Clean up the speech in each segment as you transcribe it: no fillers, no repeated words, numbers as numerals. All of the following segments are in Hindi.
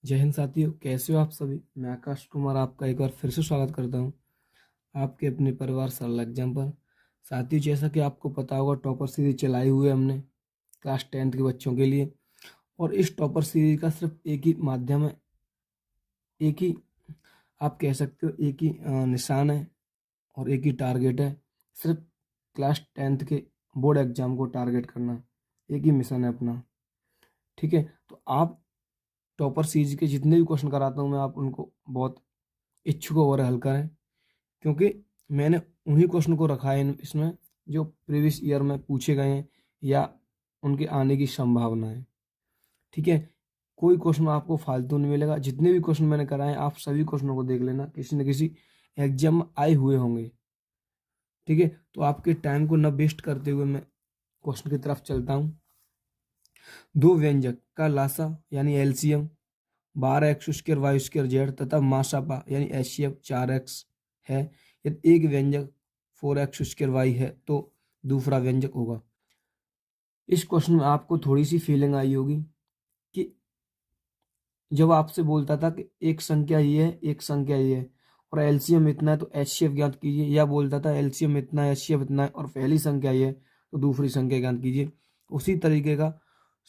जय हिंद साथियों, कैसे हो आप सभी। मैं आकाश कुमार आपका एक बार फिर से स्वागत करता हूं आपके अपने परिवार सरल एग्जाम पर। साथियों, जैसा कि आपको पता होगा, टॉपर सीरीज चलाई हुई है हमने क्लास 10th के बच्चों के लिए। और इस टॉपर सीरीज का सिर्फ एक ही माध्यम है, एक ही आप कह सकते हो, एक ही निशान है और एक ही टारगेट है। सिर्फ क्लास 10th के बोर्ड एग्जाम को टारगेट करना, एक ही मिशन है अपना। ठीक है, तो आप टॉपर सीरीज के जितने भी क्वेश्चन कराता हूँ मैं, आप उनको बहुत इच्छुक हो रहे हल करें, क्योंकि मैंने उन्हीं क्वेश्चन को रखा है इसमें जो प्रीवियस ईयर में पूछे गए हैं या उनके आने की संभावना है। ठीक है, कोई क्वेश्चन आपको फालतू नहीं मिलेगा। जितने भी क्वेश्चन मैंने कराए हैं, आप सभी क्वेश्चनों को देख लेना, किसी न किसी एग्जाम में आए हुए होंगे। ठीक है, तो आपके टाइम को न वेस्ट करते हुए मैं क्वेश्चन की तरफ चलता हूँ। दो व्यंजक का लासा यानी एलसीएम 12x² y² z तथा मासापा यानी एचसीएफ 4x है। यदि एक व्यंजक 4x² y है तो दूसरा व्यंजक होगा। इस क्वेश्चन में आपको थोड़ी सी फीलिंग आई होगी कि जब आपसे बोलता था कि एक संख्या ये है, एक संख्या ये है और एलसीएम इतना है तो एचसीएफ ज्ञात कीजिए, या बोलता था एलसीएम इतना है, एचसीएफ इतना है और पहली संख्या ये है तो दूसरी संख्या ज्ञात कीजिए। उसी तरीके का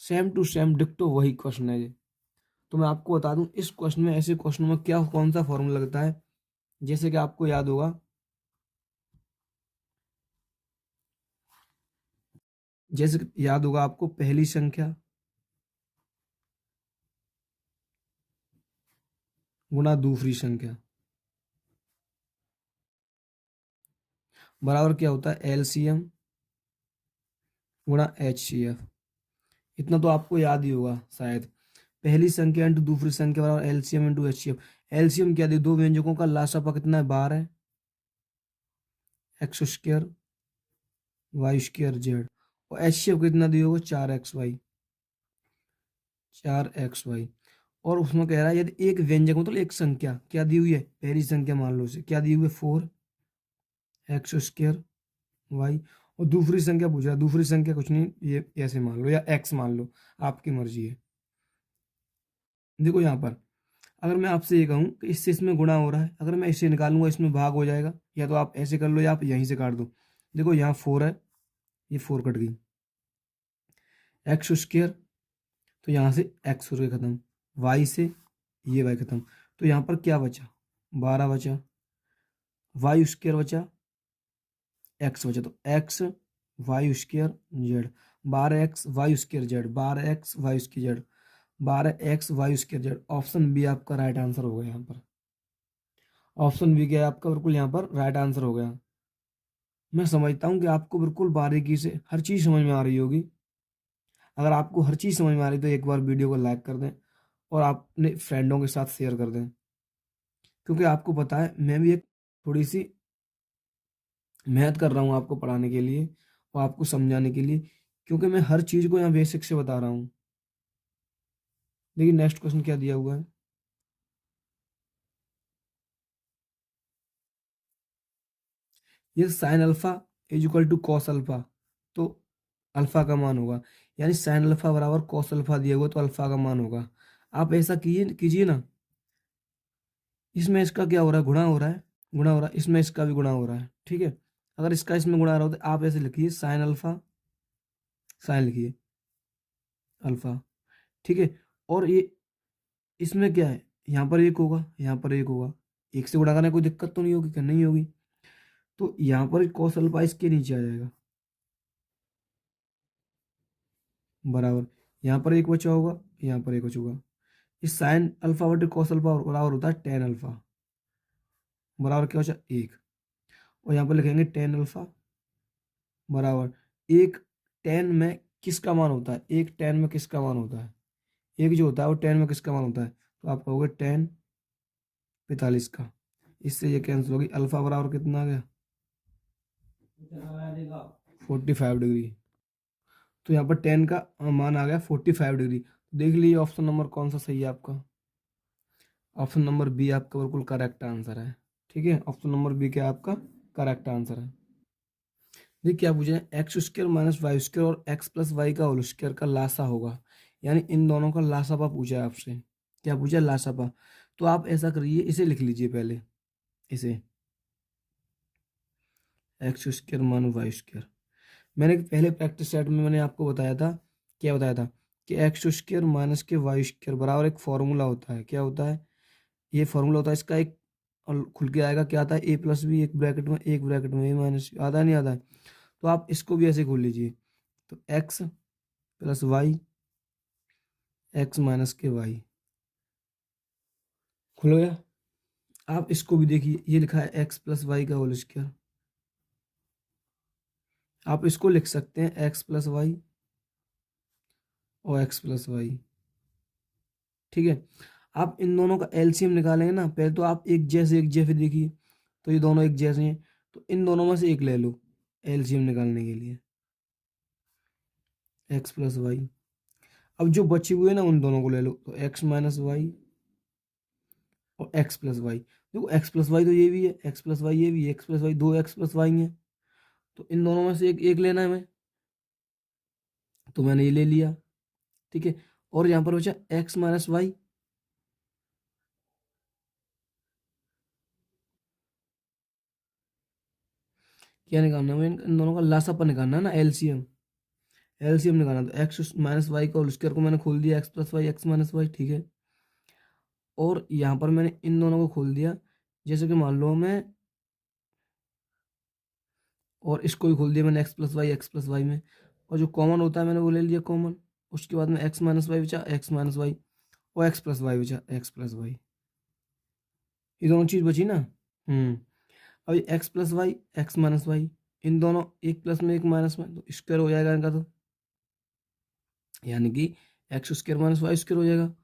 सेम टू सेम डिक्टो वही क्वेश्चन है ये। तो मैं आपको बता दूं, इस क्वेश्चन में, ऐसे क्वेश्चन में क्या कौन सा फॉर्मूला लगता है। जैसे कि आपको याद होगा, जैसे कि याद होगा आपको, पहली संख्या गुणा दूसरी संख्या बराबर क्या होता है, एलसीएम गुणा एचसीएफ। इतना तो आपको याद ही होगा शायद। पहली संख्या इंटू दूसरी संख्या बराबर एलसीएम इंटू एचसीएफ। एलसीएम क्या दे, दो व्यंजकों का लासापा कितना है, 12 x² y² z। और एचसीएफ कितना दिया होगा, 4xy। और उसमें कह रहा है यदि एक व्यंजक मतलब एक संख्या क्या दी हुई है, पहली संख्या मान लो, उसे क्या दी हुई है, 4x² y। और दूसरी संख्या पूछ रहा है, दूसरी संख्या कुछ नहीं, ये ऐसे मान लो या x मान लो, आपकी मर्जी है। देखो यहाँ पर अगर मैं आपसे ये कहूँ कि इससे इसमें गुणा हो रहा है, अगर मैं इससे निकालूंगा इसमें भाग हो जाएगा, या तो आप ऐसे कर लो या आप यहीं से काट दो। देखो यहाँ 4 है, ये 4 कट गई, x², तो यहाँ से x हो गया खत्म, y से ये y खत्म, तो यहाँ पर क्या बचा, 12 बचा, y² बचा, x बचा, तो x y² z, 12x y² z, 12x y² z, 12x y² z। Option B आपका राइट आंसर हो गया। यहाँ पर ऑप्शन बी क्या है आपका, बिल्कुल यहाँ पर राइट आंसर हो गया। मैं समझता हूँ कि आपको बिल्कुल बारीकी से हर चीज़ समझ में आ रही होगी। अगर आपको हर चीज़ समझ में आ रही तो एक बार वीडियो को लाइक कर दें और अपने फ्रेंडों के साथ शेयर कर दें, क्योंकि आपको पता है मैं भी एक थोड़ी सी मेहनत कर रहा हूँ आपको पढ़ाने के लिए और आपको समझाने के लिए, क्योंकि मैं हर चीज़ को यहाँ बेसिक से बता रहा हूँ। लेकिन नेक्स्ट क्वेश्चन क्या दिया हुआ है, ये sine alpha is equal to cos alpha, तो अल्फा का मान होगा, यानी साइन अल्फा बराबर कॉस अल्फा दिया हुआ तो अल्फा का मान होगा। आप ऐसा कीजिए कीजिए ना, इसमें इसका क्या हो रहा है, गुणा हो रहा है, गुणा हो रहा है, इसमें इसका भी गुणा हो रहा है। ठीक है, अगर इसका इसमें गुणा हो रहा हो तो आप ऐसे लिखिए साइन अल्फा, साइन लिखिए अल्फा। ठीक है, और ये इसमें क्या है, यहाँ पर एक होगा, यहाँ पर एक होगा, एक से गुणा करने कोई दिक्कत तो नहीं होगी, क्या नहीं होगी। तो यहाँ पर कॉस अल्फा इसके नीचे आ जाएगा बराबर, यहाँ पर एक बचा होगा, यहाँ पर एक बचा होगा। इस साइन अल्फा बटे कॉस अल्फा बराबर होता है टेन अल्फा, बराबर क्या बचा, एक। और यहाँ पर लिखेंगे टेन अल्फा बराबर एक। टेन में किसका मान होता है, एक टेन में किसका मान होता है, एक जो होता है वो टेन में किसका मान होता है, तो आप कहोगे टेन 45 का। इससे ये कैंसिल होगी, अल्फा बराबर कितना आ गया, 45 डिग्री। तो यहाँ पर टेन का मान आ गया 45 डिग्री। देख लीजिए ऑप्शन नंबर कौन सा सही है आपका, ऑप्शन नंबर बी आपका बिल्कुल करेक्ट आंसर है। ठीक है, ऑप्शन नंबर बी क्या आपका करेक्ट आंसर है। देखिए क्या पूछे, x² माइनस y² और x प्लस वाई का होल स्क्वायर का लासा होगा, यानी इन दोनों का लासापा पूछा है आपसे। क्या पूछा, लासापा। तो आप ऐसा करिए, इसे लिख लीजिए पहले, इसे x square minus y square. मैंने पहले प्रैक्टिस सेट में मैंने आपको बताया था, क्या बताया था, कि एक्स स्क्र माइनस के वाई स्क्र बराबर एक फॉर्मूला होता है। क्या होता है, ये फॉर्मूला होता है इसका एक, और खुल के आएगा, क्या आता है, ए प्लस बी, एक ब्रैकेट में ए माइनस, आता नहीं आता है। तो आप इसको भी ऐसे खोल लीजिए, तो x plus Y, x minus के वाई, खुल गया। आप इसको भी देखिए, ये लिखा है एक्स प्लस वाई का होल स्क्वायर। आप इसको लिख सकते हैं एक्स प्लस वाई और एक्स प्लस वाई, ठीक है। आप इन दोनों का एलसीएम निकालेंगे ना, पहले तो आप एक जैसे देखिए, तो ये दोनों एक जैसे हैं, तो इन दोनों में से एक ले लो एलसीएम निकालने के लिए, एक्स प्लस वाई। अब जो बचे हुए ना उन दोनों को ले लो, तो एक्स माइनस वाई और एक्स प्लस वाई। देखो एक्स प्लस वाई तो ये भी है, एक्स प्लस वाई ये भी है, एक्स प्लस वाई, दो एक्स प्लस वाई है, तो इन दोनों में से एक एक लेना है हमें, तो मैंने ये ले लिया, ठीक है। और यहाँ पर बचा एक्स माइनस वाई, क्या निकालना है, इन दोनों का लासापा निकालना है ना, एलसीएम, एलसीएम निकालना। तो एक्स माइनस वाई का होल स्क्वायर को मैंने खोल दिया, x plus Y, x minus y, ठीक है। और यहाँ पर मैंने इन दोनों को खोल दिया, जैसे कि मान लो मैं, और इसको भी खोल दिया मैंने, एक्स प्लस वाई में, और जो कॉमन होता है मैंने वो ले लिया कॉमन। उसके बाद में एक्स माइनस वाई बचा, एक्स माइनस वाई, और एक्स प्लस वाई बचा, एक्स प्लस वाई, ये दोनों चीज़ बची ना। अब X plus Y, x minus Y, इन दोनों एक प्लस में एक माइनस में, तो स्क्वायर हो जाएगा इनका, तो यानी कि x square minus y square हो जाएगा,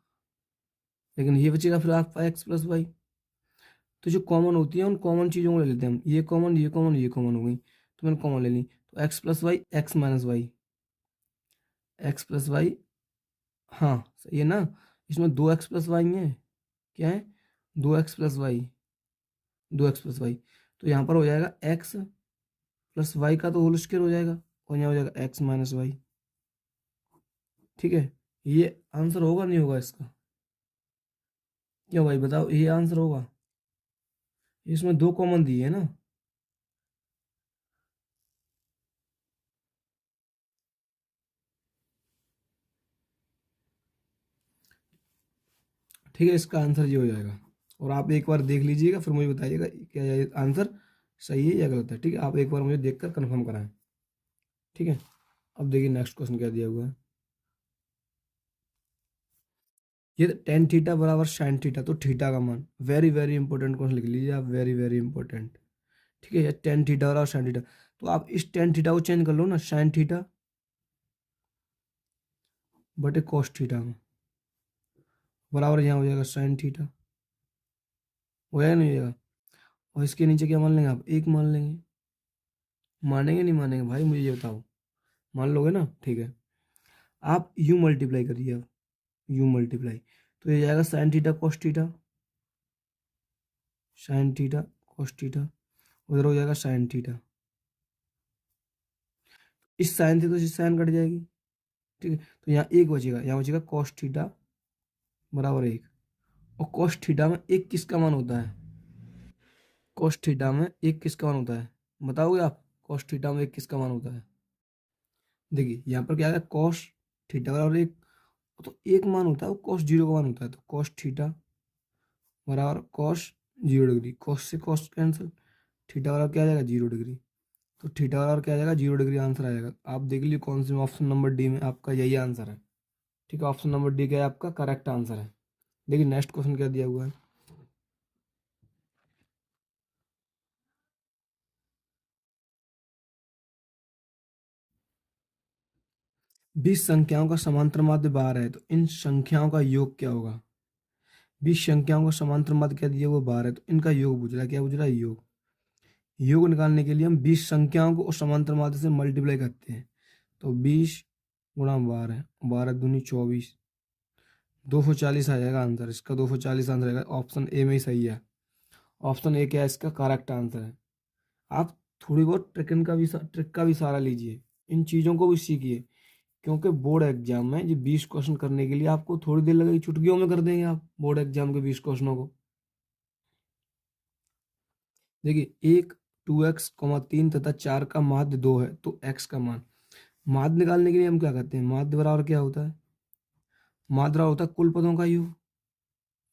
लेकिन ये बचेगा फिर आपका एक्स प्लस वाई। तो जो कॉमन होती है उन कॉमन चीज़ों को ले लेते हैं हम, ये कॉमन, ये कॉमन, ये कॉमन हो गई, तो मैंने कॉमन ले ली, तो x plus Y, x minus y, x plus y, हाँ सही है ना। इसमें दो एक्स प्लस वाई है, क्या है, दो एक्स प्लस वाई, दो एक्स प्लस वाई, तो यहाँ पर हो जाएगा एक्स प्लस वाई का तो होल स्क्वायर हो जाएगा, और यहाँ हो जाएगा एक्स माइनस वाई, ठीक है। ये आंसर होगा नहीं होगा इसका, क्या भाई बताओ, ये आंसर होगा, इसमें दो कॉमन दिए है ना। ठीक है, इसका आंसर ये हो जाएगा, और आप एक बार देख लीजिएगा, फिर मुझे बताइएगा क्या ये आंसर सही है या गलत है, ठीक है। आप एक बार मुझे देखकर कंफर्म कराएं, ठीक है। अब देखिए नेक्स्ट क्वेश्चन क्या दिया हुआ है, ये टेन थीटा बराबर साइन थीटा, तो थीटा का मान, वेरी वेरी इंपॉर्टेंट क्वेश्चन लिख लीजिए आप, वेरी वेरी इंपॉर्टेंट, ठीक है। ये टेन थीटा बराबर साइन थीटा, तो आप इस टेन थीटा को चेंज कर लो ना, साइन थीटा बटे कॉस थीटा में, बराबर यहाँ हो जाएगा साइन थीटा, हो जाएगा नहीं हो जाएगा। और इसके नीचे क्या मान लेंगे आप, एक मान लेंगे, मानेंगे नहीं मानेंगे भाई मुझे ये बताओ, मान लोगे ना, ठीक है। आप यू मल्टीप्लाई करिए, अब यू मल्टीप्लाई, तो ये जाएगा sine theta cos theta, sine theta cos theta, उधर हो जाएगा साइन थीटा, इस साइन थीटा से साइन कट जाएगी, ठीक है। तो यहाँ एक बचेगा, यहाँ बचेगा कॉस थीटा बराबर एक, और कॉस थीटा में एक किसका मान होता है, कॉस थीटा में एक किसका मान होता है, बताओगे आप, कॉस थीटा में एक किसका मान होता है। देखिए यहाँ पर क्या है, कॉस थीटा बराबर एक, तो एक मान होता है वो कॉस जीरो का मान होता है, तो कॉस थीटा बराबर कॉस जीरो डिग्री, कॉस से कॉस कैंसिल, थीटा बराबर क्या आ जाएगा, जीरो डिग्री, तो थीटा बराबर क्या आ जाएगा, जीरो डिग्री आंसर आ जाएगा। आप देख लीजिए कौन से ऑप्शन नंबर डी में आपका यही आंसर है, ठीक है। ऑप्शन नंबर डी क्या है आपका करेक्ट आंसर है। देखिए नेक्स्ट क्वेश्चन क्या दिया हुआ है, 20 संख्याओं का समांतर माध्य 12 है, तो इन संख्याओं का योग क्या होगा। 20 संख्याओं का समांतर माध्य क्या दिया हुआ 12 है, तो इनका योग पूछ रहा है, क्या पूछ रहा है, योग। योग निकालने के लिए हम 20 संख्याओं को और समांतर माध्य से मल्टीप्लाई करते हैं, तो 20 गुणा 12, 12 दूनी 24, 240 आ जाएगा आंसर इसका, 240 आंसर आएगा, ऑप्शन ए में ही सही है। ऑप्शन ए क्या है इसका करेक्ट आंसर है। आप थोड़ी बहुत ट्रिक का भी सहारा लीजिए, इन चीज़ों को भी सीखिए, क्योंकि बोर्ड एग्जाम में ये 20 क्वेश्चन करने के लिए आपको थोड़ी देर लगेगी, चुटकियों में कर देंगे आप बोर्ड एग्जाम के 20 क्वेश्चनों को। देखिए 1, 2x, 3 तथा 4 का माध्य 2 है तो x का मान। माध्य निकालने के लिए हम क्या करते हैं, माध्य बराबर क्या होता है, माध्य बराबर होता है कुल पदों का योग,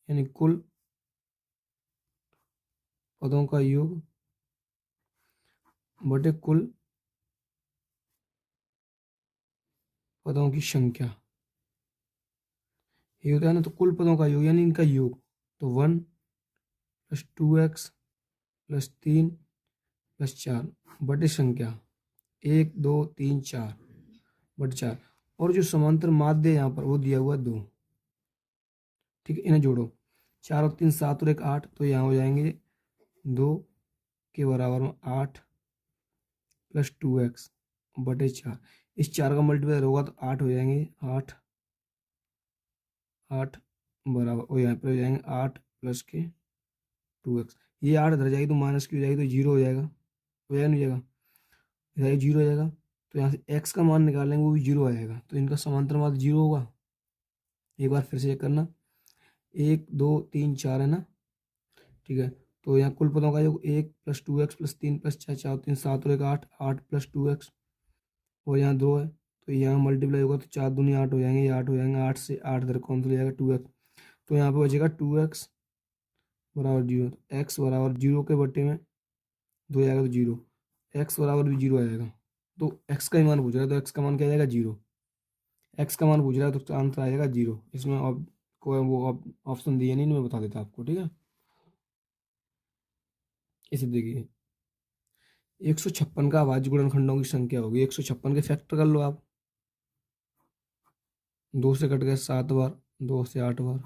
यानी कुल पदों का योग बटे कुल पदों की संख्या। ये होता है ना, तो कुल पदों का योग यानी इनका योग, तो 1 + 2x + 3 + 4 बटे संख्या 1, 2, 3, 4 बटे 4। और जो समांतर माध्य है यहाँ पर वो दिया हुआ है 2। ठीक है, इन्हें जोड़ो, 4 और 3 7 और 1 8, तो यहाँ हो जाएंगे 2 के बराबर में 8 + 2x बटे 4। इस 4 का मल्टीप्लाई होगा तो 8 हो जाएंगे, 8 8 बराबर, और यहाँ पे हो जाएंगे 8 + के 2x। ये 8 इधर जाएगी तो माइनस की हो जाएगी, तो 0 हो जाएगा, हो जाएगा नहीं जाएगा, इधर 0 हो जाएगा। तो यहाँ से x का मान निकालेंगे वो भी 0 आएगा, तो इनका समांतर माध्य 0 होगा। एक बार फिर से चेक करना, 1, 2, 3, 4 है ना, ठीक है। तो यहाँ कुल पदों का योग 1 + 2x + 3 + 4 4 3 7 और 1 8 8 + 2x, और यहाँ 2 है तो यहाँ मल्टीप्लाई होगा तो 4 दूनी 8 हो जाएंगे, ये 8 हो जाएंगे, 8 से 8 इधर कौन जाएगा 2x, तो यहाँ पे बचेगा 2x बराबर 0। तो x बराबर 0 के बट्टे में 2 आएगा तो 0, x बराबर भी 0 आएगा। तो x का ही मान पूछ रहा है तो x का मान क्या आएगा 0, x का मान पूछ रहा है तो आंसर आएगा 0। इसमें अब कोई वो ऑप्शन दिए नहीं, मैं बता देता आपको, ठीक है। इसे देखिए 156 का अभाज्य गुणनखंडों की संख्या होगी, 156 के फैक्टर कर लो आप, 2 से कट गए 7 बार, 2 से 8 बार,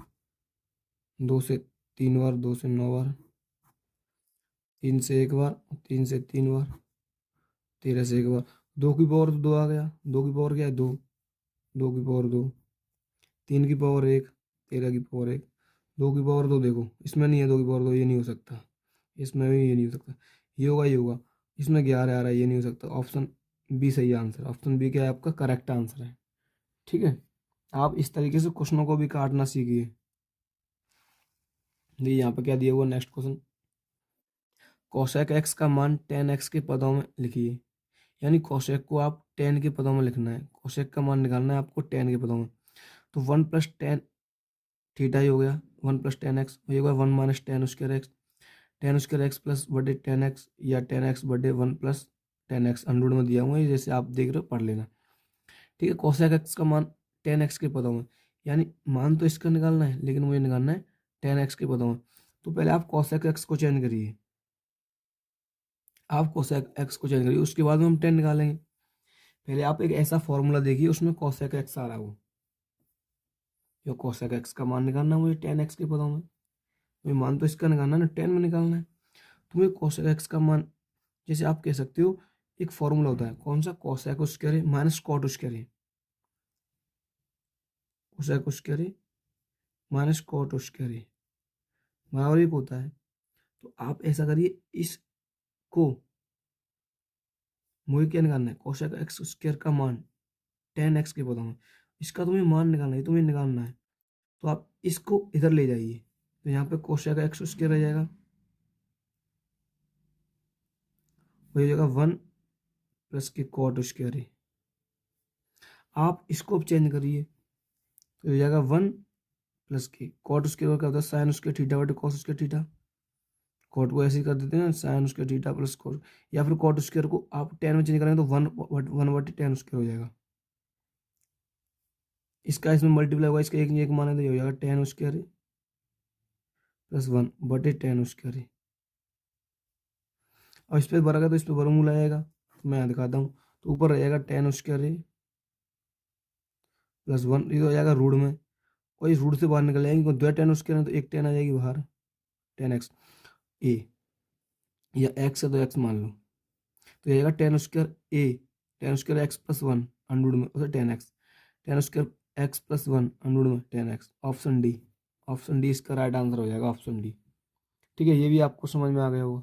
2 से 3 बार, 2 से 9 बार, 3 से 1 बार, 3 से 3 बार, 13 से 1 बार, 2 की पावर 2 आ गया, 2 की पावर क्या है 2, 2 की पावर 2, 3 की पावर 1, 13 की पावर 1, 2 की पावर 2 देखो इसमें नहीं है, 2 की पावर 2 ये नहीं हो सकता, इसमें भी ये नहीं हो सकता, ये होगा ये होगा, इसमें 11 आ रहा है, ये नहीं हो सकता। ऑप्शन बी सही आंसर, ऑप्शन बी क्या है आपका करेक्ट आंसर है, ठीक है। आप इस तरीके से क्वेश्चनों को भी काटना सीखिए। देखिए यहाँ पे क्या दिया हुआ नेक्स्ट क्वेश्चन, कोसेक एक्स का मान 10x के पदों में लिखिए, यानी कोसेक को आप 10 के पदों में लिखना है, कोसेक का मान निकालना है आपको 10 के पदों में। तो 1 + 10 थीटा ही हो गया, 1 + 10x ये होगा 1 - 10² x, 10² x प्लस बटे 10x या 10x बटे 1 + 10x अंडरवुड में दिया हुआ है, जैसे आप देख रहे हो पढ़ लेना, ठीक है। कोसेक एक्स का मान 10x के पदों में, यानी मान तो इसका निकालना है लेकिन मुझे निकालना है 10x के पदों में। तो पहले आप कोसेक एक्स को चेंज करिए, आप कोसेक एक्स को चेंज करिए, उसके बाद में हम 10 निकालेंगे। पहले आप एक ऐसा फॉर्मूला देखिए उसमें कोसेक एक्स आ रहा हो, जो कोसेक एक्स का मान निकालना है मुझे 10x के पदों में, मुझे मान तो इसका निकालना है ना, 10 में निकालना है। तो मुझे कोसेक एक्स का मान, जैसे आप कह सकते हो एक फॉर्मूला होता है, कौन सा, कोसेक स्क्वायर है माइनस कॉट स्क्वायर है, कोसेक स्क्वायर है माइनस कॉट स्क्वायर है बराबर एक होता है। तो आप ऐसा करिए, इसको मुझे क्या निकालना है, कोसेक एक्स स्क्वायर का मान 10x के पदों में, इसका तुम्हें मान निकालना है, तुम्हें निकालना है। तो आप इसको इधर ले जाइए, तो यहाँ पे कोसेक एक्स स्क्वायर रह जाएगा, वही हो जाएगा 1 + के कॉट स्क्वायर है। आप इसको अब चेंज करिए, तो हो जाएगा 1 + के कॉट स्क्वायर क्या होता है, साइन स्क्वायर थीटा बटे कॉस स्क्वायर थीटा, कॉट को ऐसे ही कर देते हैं sine square theta plus cot, या फिर कॉट स्क्वायर को आप 10 में चेंज करेंगे तो 1/10² हो जाएगा। इसका इसमें मल्टीप्लाई होगा, इसका एक मान है तो ये हो जाएगा 10² + 1/10²। और इस पर बराबर तो इस पर वर्गमूल आएगा, तो मैं यहाँ दिखाता हूँ, तो ऊपर रह जाएगा 10² + 1, ये तो हो जाएगा रूट में, और इस रूट से बाहर निकल जाएंगे, 2 10² है तो एक 10 आ जाएगी बाहर, 10x ए, या x है तो x मान लो, तो ये आएगा 10² ए, 10² x + 1 अंडरवुड में उसे 10x, 10² x + 1 अंडरवुड में 10x। Option D, option D इसका राइट आंसर हो जाएगा, ऑप्शन डी, ठीक है। ये भी आपको समझ में आ गया होगा।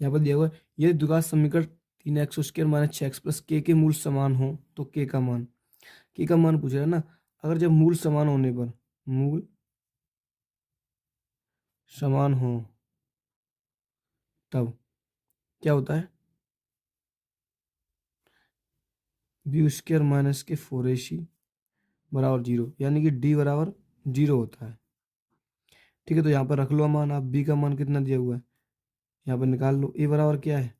यहाँ पर दिया हुआ है ये द्विघात समीकरण 3x² माइनस 6x प्लस के मूल समान हो तो के का मान पूछ रहा है ना। अगर जब मूल समान होने पर, मूल समान हो तब क्या होता है, b² माइनस के 4ac बराबर 0, यानी कि d बराबर 0 होता है। ठीक है, तो यहाँ पर रख लो मान। आप b का मान कितना दिया हुआ है यहाँ पर निकाल लो। a बराबर क्या है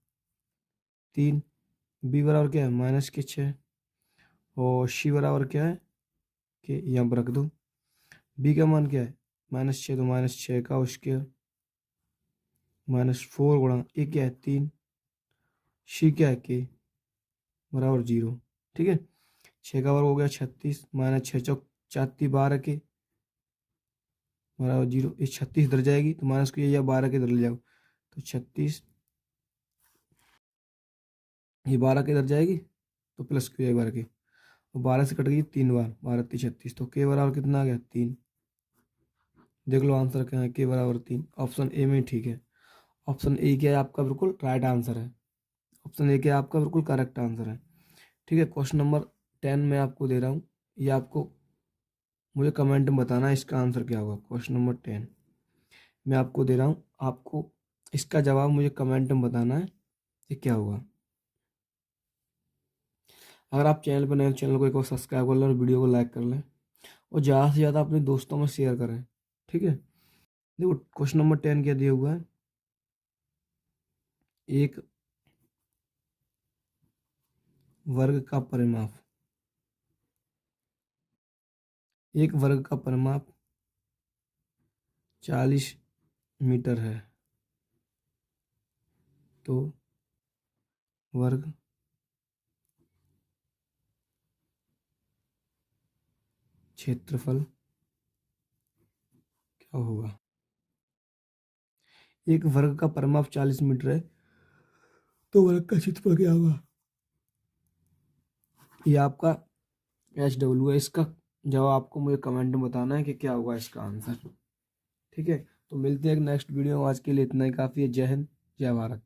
3, b बराबर क्या है माइनस के 6 और c बराबर क्या है कि यहाँ पर रख दो। b का मान क्या है -6, तो -6 का स्क्वायर -4 गुणा a क्या है 3, c क्या है के बराबर 0। ठीक है, 6 का वर्ग हो गया 36, -6 चौक 4 के बराबर 0। ये 36 इधर जाएगी तो माइनस को ये या 12 के इधर ले जाओ तो 36, ये 12 के इधर जाएगी तो प्लस क्यू 12 के, और 12 से कट गई 3 बार, 12 3 36, तो के बराबर कितना आ गया 3। देख लो आंसर क्या है, के बराबर 3। ऑप्शन ए में ठीक है। ऑप्शन ए क्या है आपका बिल्कुल राइट आंसर है। ऑप्शन ए क्या है आपका बिल्कुल करेक्ट आंसर है। ठीक है, क्वेश्चन नंबर 10 मैं आपको दे रहा हूँ, ये आपको मुझे कमेंट में बताना है इसका आंसर क्या होगा। क्वेश्चन नंबर 10 मैं आपको दे रहा हूँ, आपको इसका जवाब मुझे कमेंट में बताना है ये क्या होगा। अगर आप चैनल पर नए चैनल को एक बार सब्सक्राइब कर लें और वीडियो को लाइक कर लें और ज़्यादा से ज़्यादा अपने दोस्तों में शेयर करें। ठीक है, देखो क्वेश्चन नंबर 10 क्या दिया हुआ है, एक वर्ग का परिमाप, एक वर्ग का परिमाप 40 मीटर है तो वर्ग क्षेत्रफल क्या होगा। एक वर्ग का परिमाप 40 मीटर है तो वर्ग का क्षेत्रफल क्या होगा। ये आपका SW है, इसका जवाब आपको मुझे कमेंट में बताना है कि क्या होगा इसका आंसर। ठीक है, तो मिलते हैं एक नेक्स्ट वीडियो में। आज के लिए इतना ही काफ़ी है। जय हिंद, जय भारत।